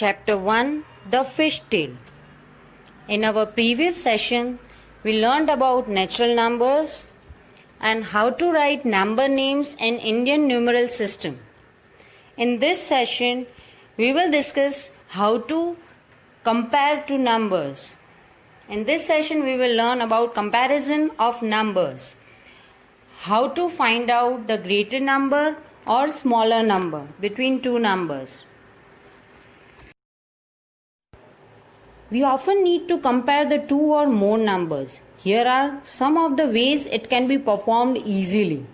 Chapter 1, The Fish Tale. In our previous session, we learned about natural numbers and how to write number names in Indian numeral system. In this session, we will discuss how to compare two numbers. In this session, we will learn about comparison of numbers. How to find out the greater number or smaller number between two numbers. We often need to compare the two or more numbers. Here are some of the ways it can be performed easily.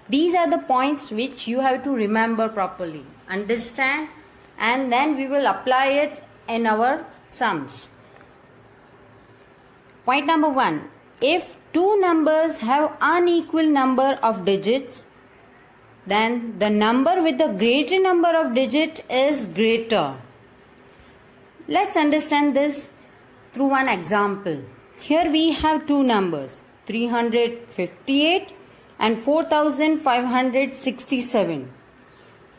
These are the points which you have to remember properly, understand, and then we will apply it in our sums. Point number 1. If two numbers have unequal number of digits, then the number with the greater number of digits is greater. Let's understand this through one example. Here we have two numbers, 358 and 4567.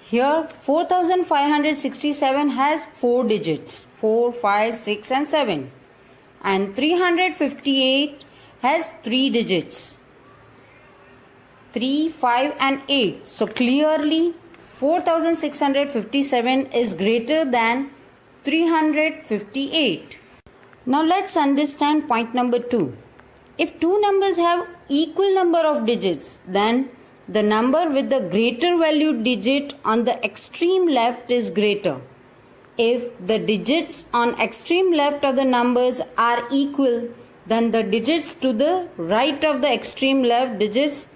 Here 4567 has 4 digits, 4, 5, 6 and 7. And 358 has 3 digits, 3, 5 and 8. So clearly 4657 is greater than 358. Now let's understand point number 2. If two numbers have equal number of digits, then the number with the greater value digit on the extreme left is greater. If the digits on extreme left of the numbers are equal, then the digits to the right of the extreme left digits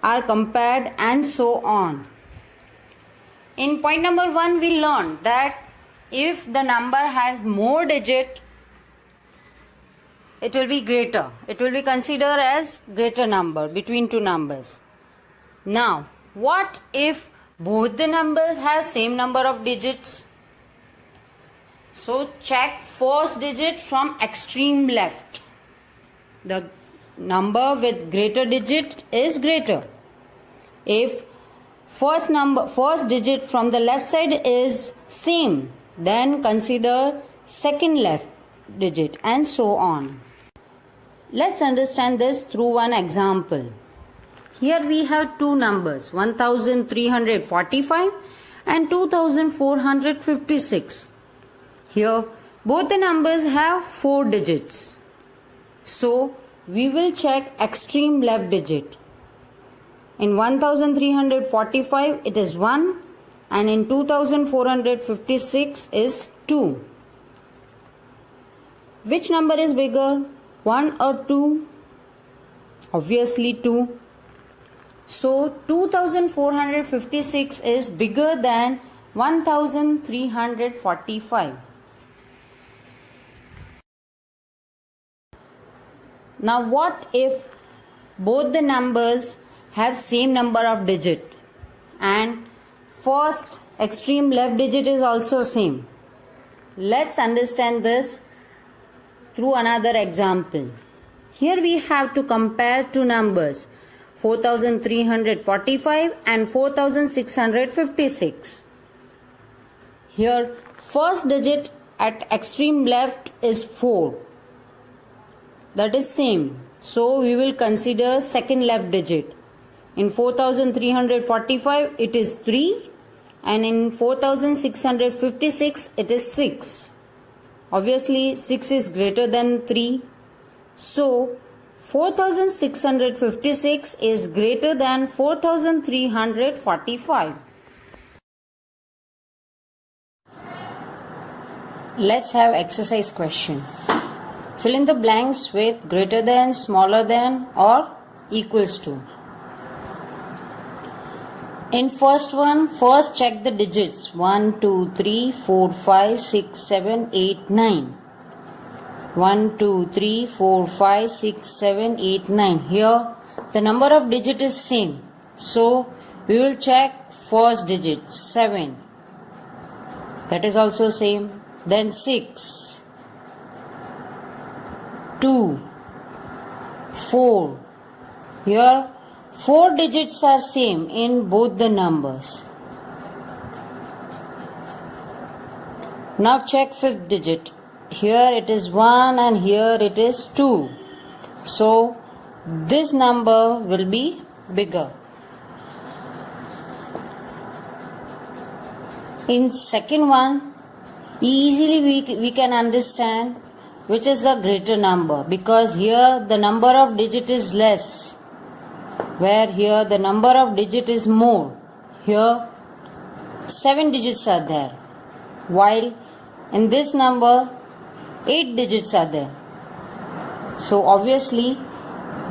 are compared and so on. In point number 1, we learned that if the number has more digit, it will be greater. It will be considered as greater number between two numbers. Now, what if both the numbers have same number of digits? So, check first digit from extreme left. The number with greater digit is greater. If first digit from the left side is same, then consider second left digit and so on. Let's understand this through one example. Here we have two numbers, 1345 and 2456. Here both the numbers have 4 digits. So we will check extreme left digit. In 1345 it is 1 and in 2456 is 2. Which number is bigger, 1 or 2? Obviously 2. So 2456 is bigger than 1345. Now what if both the numbers have same number of digit and first extreme left digit is also same? Let's understand this through another example. Here we have to compare two numbers, 4345 and 4656. Here first digit at extreme left is 4. That is same. So we will consider second left digit. In 4345 it is 3 and in 4656 it is 6. Obviously 6 is greater than 3. So 4656 is greater than 4345. Let's have exercise question. Fill in the blanks with greater than, smaller than or equals to. In first one, first check the digits 1, 2, 3, 4, 5, 6, 7, 8, 9. 1, 2, 3, 4, 5, 6, 7, 8, 9. Here the number of digits is same. So we will check first digit 7. That is also same. Then 6. 2, 4. Here 4 digits are same in both the numbers. Now check fifth digit. Here it is 1 and here it is 2. So this number will be bigger. In second one, easily we can understand which is the greater number, because here the number of digit is less, where here the number of digit is more. Here 7 digits are there, while in this number 8 digits are there. So obviously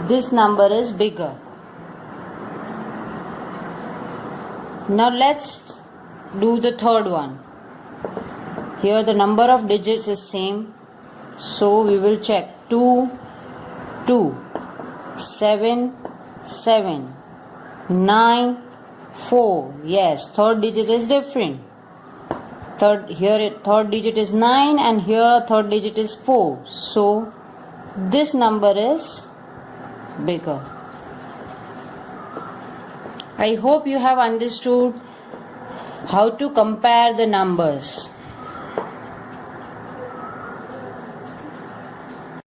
this number is bigger. Now let's do the third one. Here the number of digits is same, so we will check 2, 2, 7, 7, 9, 4. Yes, third digit is different. Third digit is 9 and here third digit is 4. So this number is bigger. I hope you have understood how to compare the numbers.